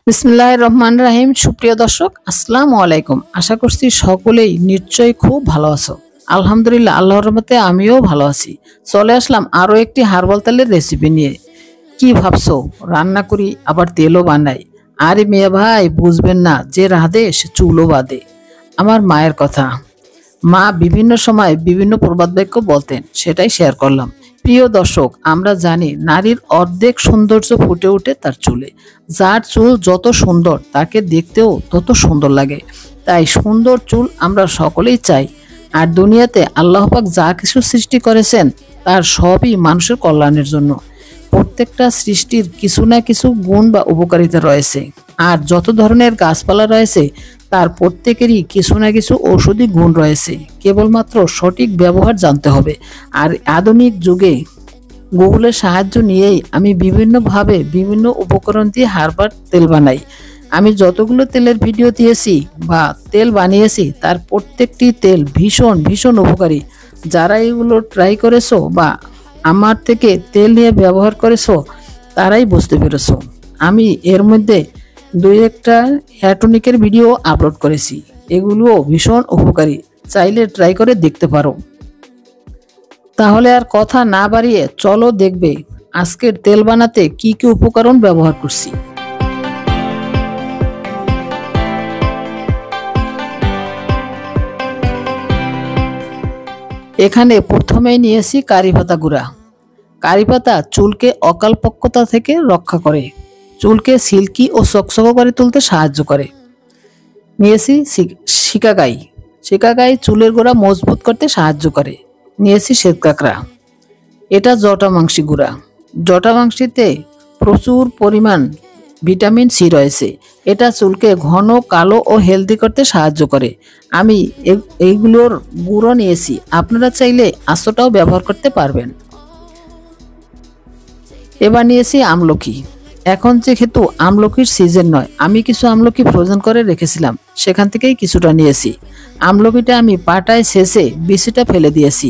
বিসমিল্লাহির রহমানির রহিম। সুপ্রিয় দর্শক, আসসালামু আলাইকুম। আশা করছি সকলেই নিশ্চয়ই খুব ভালো আছো। আলহামদুলিল্লাহ, আল্লাহর রহমতে আমিও ভালো আছি। চলে আসলাম আরো একটি হার্বাল তেলের রেসিপি নিয়ে। কি ভাবছো রান্না করি আবার তেলও বানাই? আরে মেয়ে ভাই, বুঝবেন না যে রাধে সে চুলও বাঁধে। আমার মায়ের কথা। মা বিভিন্ন সময় বিভিন্ন প্রবাদ বাক্য বলতেন, সেটাই শেয়ার করলাম। প্রিয় দর্শক, আমরা জানি নারীর অর্ধেক সৌন্দর্য ফুটে ওঠে তার চুলে। যার চুল যত সুন্দর তাকে দেখতেও তত সুন্দর লাগে। তাই সুন্দর চুল আমরা সকলেই চাই। আর দুনিয়াতে আল্লাহ পাক যা কিছু সৃষ্টি করেছেন তার সবই মানুষের কল্যাণের জন্য। প্রত্যেকটা সৃষ্টির কিছু না কিছু গুণ বা উপকারিতা রয়েছে। আর যত ধরনের গাছপালা রয়েছে তার প্রত্যেকেরই কিছু না কিছু ঔষধি গুণ রয়েছে। কেবলমাত্র সঠিক ব্যবহার জানতে হবে। আর আধুনিক যুগে গুগলের সাহায্য নিয়েই আমি বিভিন্নভাবে বিভিন্ন উপকরণ দিয়ে হার্বাল তেল বানাই। আমি যতগুলো তেলের ভিডিও দিয়েছি বা তেল বানিয়েছি তার প্রত্যেকটি তেল ভীষণ ভীষণ উপকারী। যারা এগুলো ট্রাই করেছো বা আমার থেকে তেল নিয়ে ব্যবহার করেছো তারাই বুঝতে পেরেছো। আমি এর মধ্যে দুই একটা হেয়ার টনিকের ভিডিও আপলোড করেছি, এগুলোও ভীষণ উপকারী, চাইলে ট্রাই করে দেখতে পারো। তাহলে আর কথা না বাড়িয়ে চলো দেখবে আজকের তেল বানাতে কি কি উপকরণ ব্যবহার করছি। এখানে প্রথমেই নিয়েছি কারি পাতা গুঁড়া। কারি পাতা চুলকে অকালপক্কতা থেকে রক্ষা করে, চুলকে সিল্কি ও চকচকে করে তুলতে সাহায্য করে। নিয়েছি শিকাকাই। শিকাকাই চুলের গোড়া মজবুত করতে সাহায্য করে। নিয়েছি শ্বেতকাকড়া, এটা জটামাংসী গুঁড়া। জটামাংসীতে প্রচুর পরিমাণ ভিটামিন সি রয়েছে, এটা চুলকে ঘন কালো ও হেলদি করতে সাহায্য করে। আমি এইগুলোর গুঁড়ো নিয়েছি, আপনারা চাইলে আস্তটাও ব্যবহার করতে পারবেন। এবার নিয়েছি আমলকি। এখন যেহেতু আমলকির সিজন নয়, আমি কিছু আমলকি ফ্রোজেন করে রেখেছিলাম, সেখান থেকেই কিছুটা নিয়েছি। আমলকিটা আমি পাটায় ছেঁচে বিচিটা ফেলে দিয়েছি।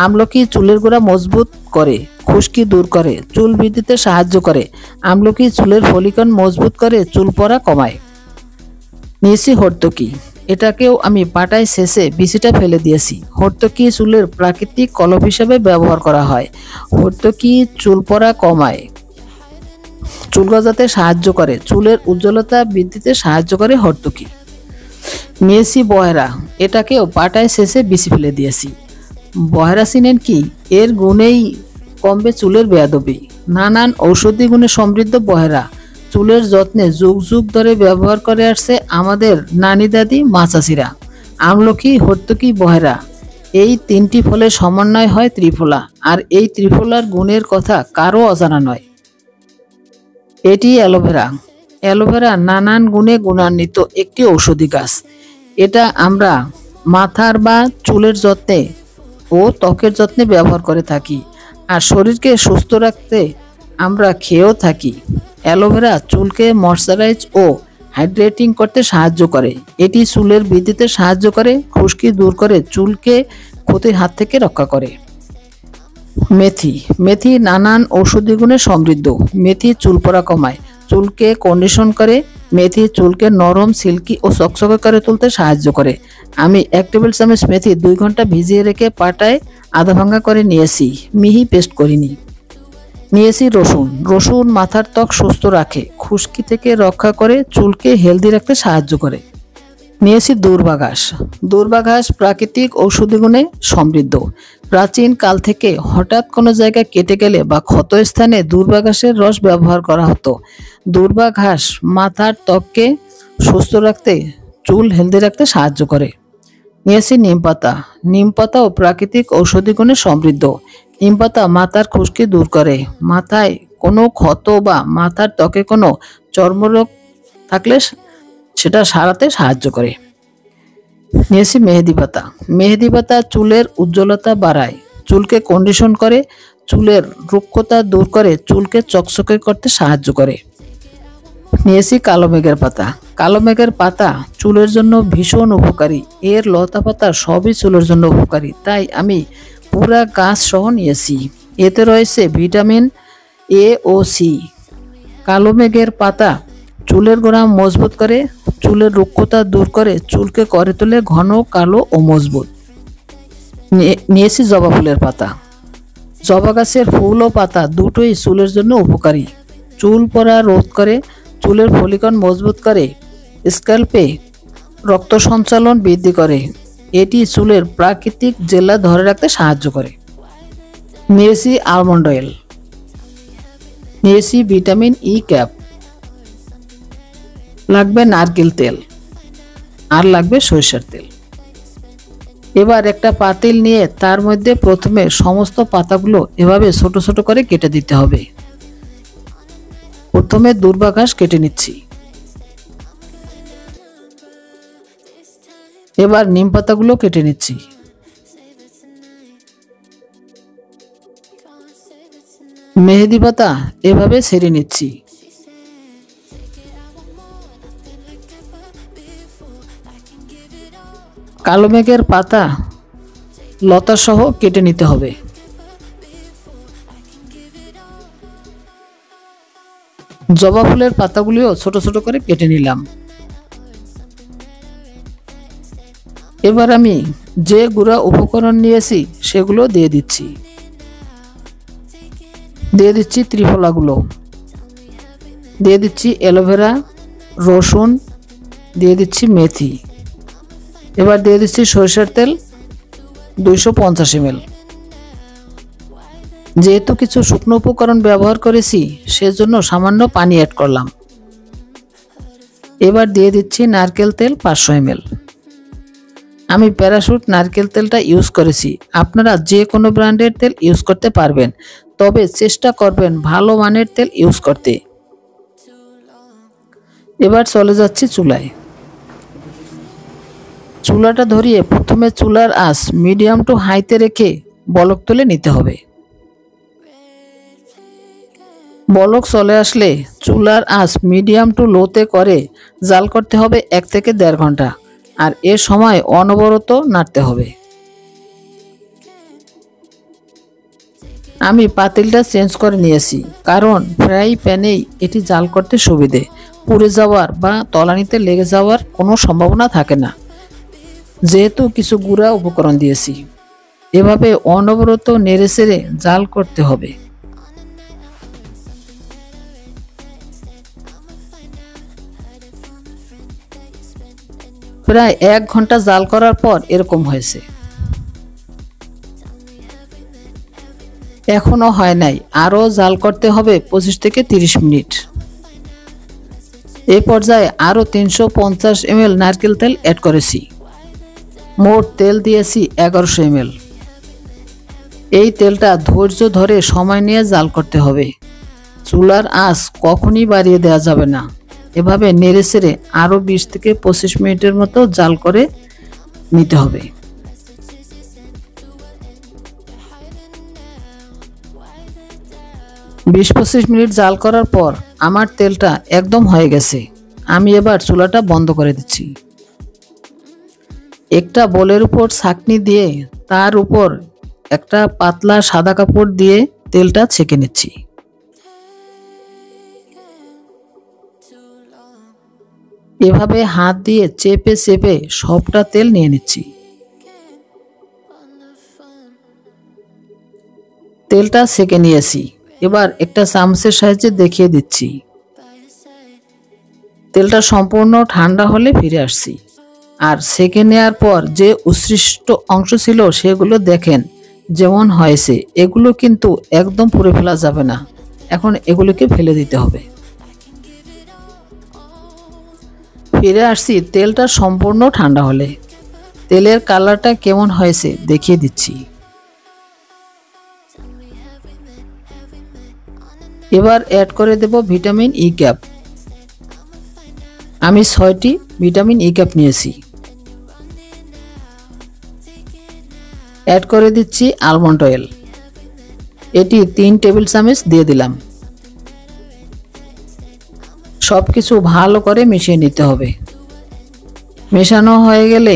আমলকি চুলের গোড়া মজবুত করে, খুশকি দূর করে, চুল বৃদ্ধিতে সাহায্য করে। আমলকি চুলের ফলিকন মজবুত করে, চুল পড়া কমায়। নিয়েছি হর্তকি। এটাকেও আমি পাটায় ছেঁচে বিচিটা ফেলে দিয়েছি। হর্তকি চুলের প্রাকৃতিক কলপ হিসেবে ব্যবহার করা হয়। হর্তকি চুল পড়া কমায়, চুল গজাতে সাহায্য করে, চুলের উজ্জ্বলতা বৃদ্ধিতে সাহায্য করে হর্তকি। নিয়েছি বহেরা। এটাকেও পাটায় ছেঁচে বিচি ফেলে দিয়েছি। বহেরা চিনেন কি? এর গুণেই কমবে চুলের বেয়াদবি। নানান ঔষধি গুণে সমৃদ্ধ বহেরা চুলের যত্নে যুগ যুগ ধরে ব্যবহার করে আসছে আমাদের নানি দাদি মা চাচিরা। আমলকি, হর্তকি, বহেরা এই তিনটি ফলের সমন্বয় হয় ত্রিফলা। আর এই ত্রিফলার গুণের কথা কারো অজানা নয়। এটি অ্যালোভেরা। অ্যালোভেরা নানান গুণে গুণান্বিত একটি ঔষধি গাছ। এটা আমরা মাথার বা চুলের যত্নে ও ত্বকের যত্নে ব্যবহার করে থাকি। আর শরীরকে সুস্থ রাখতে আমরা খেয়েও থাকি। অ্যালোভেরা চুলকে ময়শ্চারাইজ ও হাইড্রেটিং করতে সাহায্য করে। এটি চুলের বৃদ্ধিতে সাহায্য করে, খুশকি দূর করে, চুলকে ক্ষতির হাত থেকে রক্ষা করে। মেথি। মেথি নানান ঔষধি গুণে সমৃদ্ধ। মেথি চুল পড়া কমায়, চুলকে কন্ডিশন করে। মেথি চুলকে নরম, সিল্কি ও চকচকে করে তুলতে সাহায্য করে। আমি 1 টেবিল চামচ মেথি 2 ঘন্টা ভিজিয়ে রেখে পাটায় আধা ভাঙা করে নিয়েছি, মিহি পেস্ট করিনি। নিয়েছি রসুন। রসুন মাথার ত্বক সুস্থ রাখে, খুশকি থেকে রক্ষা করে, চুলকে হেলদি রাখতে সাহায্য করে। নিয়েছি দূর্বা ঘাস। দূর্বা ঘাস প্রাকৃতিক ঔষধি গুণে সমৃদ্ধ। প্রাচীন কাল থেকে হঠাৎ কোনো জায়গায় কেটে গেলে বা ক্ষত স্থানে দূর্বা ঘাসের রস ব্যবহার করা হতো। দূর্বা ঘাস মাথার ত্বককে সুস্থ রাখতে, চুল হেলদি রাখতে সাহায্য করে। নিয়েছি নিম পাতা। নিম পাতাও প্রাকৃতিক ঔষধি গুণে সমৃদ্ধ। নিম পাতা মাথার খুশকি দূর করে, মাথায় কোনো ক্ষত বা মাথার ত্বকে কোনো চর্মরোগ থাকলে সেটা সারাতে সাহায্য করে। নিয়েছি মেহেদি পাতা। মেহেদি পাতা চুলের উজ্জ্বলতা বাড়ায়, চুলকে কন্ডিশন করে, চুলের রুক্ষতা দূর করে, চুলকে চকচকে করতে সাহায্য করে। নিয়েছি কালো মেঘের পাতা। কালো মেঘের পাতা চুলের জন্য ভীষণ উপকারী। এর লতা পাতা সবই চুলের জন্য উপকারী, তাই আমি পুরা গাছ সহ নিয়েছি। এতে রয়েছে ভিটামিন এ ও সি। কালো মেঘের পাতা চুলের গোড়া মজবুত করে, চুলের রুক্ষতা দূর করে, চুলকে করে তোলে ঘন, কালো ও মজবুত। নিয়েছি জবা ফুলের পাতা। জবা গাছের ফুল ও পাতা দুটোই চুলের জন্য উপকারী। চুল পড়া রোধ করে, চুলের ফলিকন মজবুত করে, স্ক্যাল্পে রক্ত সঞ্চালন বৃদ্ধি করে। এটি চুলের প্রাকৃতিক জেলা ধরে রাখতে সাহায্য করে। নিয়েছি আলমন্ড অয়েল। নিয়েছি ভিটামিন ই ক্যাপ। লাগবে নারকেল তেল, আর লাগবে সরিষার তেল। এবার একটা পাতিল নিয়ে তার মধ্যে প্রথমে সমস্ত পাতাগুলো এভাবে ছোট ছোট করে কেটে দিতে হবে। প্রথমে দূর্বা ঘাস কেটে নিচ্ছি। এবার নিম পাতাগুলো কেটে নিচ্ছি। মেহেদি পাতা এভাবে ছেড়ে নিচ্ছি। কালো মেঘের পাতা লতা সহ কেটে নিতে হবে। জবা ফুলের পাতাগুলিও ছোট ছোট করে কেটে নিলাম। এবার আমি যে গুঁড়া উপকরণ নিয়েছি সেগুলো দিয়ে দিচ্ছি। দিয়ে দিচ্ছি ত্রিফলাগুলো, দিয়ে দিচ্ছি অ্যালোভেরা, রসুন, দিয়ে দিচ্ছি মেথি। এবার দিয়ে দিচ্ছি সরিষার তেল 250 ml। যেহেতু কিছু শুকনো উপকরণ ব্যবহার করেছি সেজন্য সামান্য পানি অ্যাড করলাম। এবার দিয়ে দিচ্ছি নারকেল তেল 500 ml। আমি প্যারাশুট নারকেল তেলটা ইউজ করেছি, আপনারা যে কোনো ব্র্যান্ডের তেল ইউজ করতে পারবেন, তবে চেষ্টা করবেন ভালো মানের তেল ইউজ করতে। এবার চলে যাচ্ছি চুলায়। চুলাটা ধরিয়ে প্রথমে চুলার আঁচ মিডিয়াম টু হাইতে রেখে বলক তুলে নিতে হবে। বলক চলে আসলে চুলার আঁচ মিডিয়াম টু লোতে করে জাল করতে হবে 1 থেকে 1.5 ঘন্টা, আর এ সময় অনবরত নাড়তে হবে। আমি পাতিলটা চেঞ্জ করে নিয়েছি, কারণ ফ্রাই প্যানেই এটি জাল করতে সুবিধে, পুড়ে যাওয়ার বা তলানিতে লেগে যাওয়ার কোনো সম্ভাবনা থাকে না, যেহেতু কিছু গুঁড়া উপকরণ দিয়েছি। এভাবে অনবরত নেড়ে চেড়ে জাল করতে হবে। প্রায় 1 ঘন্টা জাল করার পর এরকম হয়েছে। এখনো হয় নাই, আরো জাল করতে হবে 25 থেকে 30 মিনিট। এই পর্যায়ে আরো 350 ml নারকেল তেল অ্যাড করেছি। মোট তেল দিয়েছি 1100 ml। এই তেলটা ধৈর্য ধরে সময় নিয়ে জাল করতে হবে। চুলার আঁচ কখনই বাড়িয়ে দেওয়া যাবে না। এভাবে নেড়ে চেড়ে আরো 20 থেকে 25 মিনিটের মতো জাল করে নিতে হবে। বিশ 25 মিনিট জাল করার পর আমার তেলটা একদম হয়ে গেছে। আমি এবার চুলাটা বন্ধ করে দিচ্ছি। একটা বোলের উপর ছাঁকনি দিয়ে তার উপর একটা পাতলা সাদা কাপড় দিয়ে তেলটা ছেঁকে নিচ্ছি। এভাবে হাত দিয়ে চেপে চেপে সবটা তেল নিয়ে নিচ্ছি। তেলটা ছেঁকে নিয়েছি। এবার একটা চামচের সাহায্যে দেখিয়ে দিচ্ছি। তেলটা সম্পূর্ণ ঠান্ডা হলে ফিরে আসছি, আর ছেঁকে নেওয়ার পর যে উচ্ছিষ্ট অংশ ছিল সেগুলো দেখেন যেমন হয়েছে। এগুলো কিন্তু একদম পুড়ে ফেলা যাবে না, এখন এগুলোকে ফেলে দিতে হবে। ফিরে আসছি তেলটা সম্পূর্ণ ঠান্ডা হলে। তেলের কালারটা কেমন হয়েছে দেখিয়ে দিচ্ছি। এবার অ্যাড করে দেব ভিটামিন ই ক্যাপ। আমি 6টি ভিটামিন ই ক্যাপ নিয়েছি। অ্যাড করে দিচ্ছি আলমন্ড অয়েল। এটি 3 টেবিল চামচ দিয়ে দিলাম। সবকিছু ভালো করে মিশিয়ে নিতে হবে। মেশানো হয়ে গেলে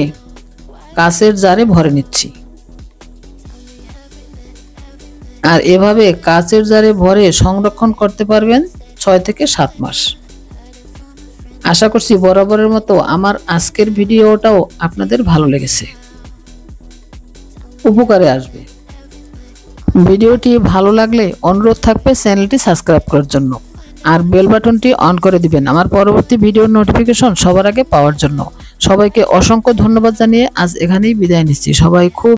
কাচের জারে ভরে নিচ্ছি। আর এভাবে কাচের জারে ভরে সংরক্ষণ করতে পারবেন 6 থেকে 7 মাস। আশা করছি বরাবরের মতো আমার আজকের ভিডিওটাও আপনাদের ভালো লেগেছে, উপকারে আসবে। ভিডিওটি ভালো লাগলে অনুরোধ থাকবে চ্যানেলটি সাবস্ক্রাইব করার জন্য, আর বেল বাটনটি অন করে দিবেন আমার পরবর্তী ভিডিওর নোটিফিকেশন সবার আগে পাওয়ার জন্য। সবাইকে অসংখ্য ধন্যবাদ জানিয়ে আজ এখানেই বিদায় নিচ্ছি। সবাই খুব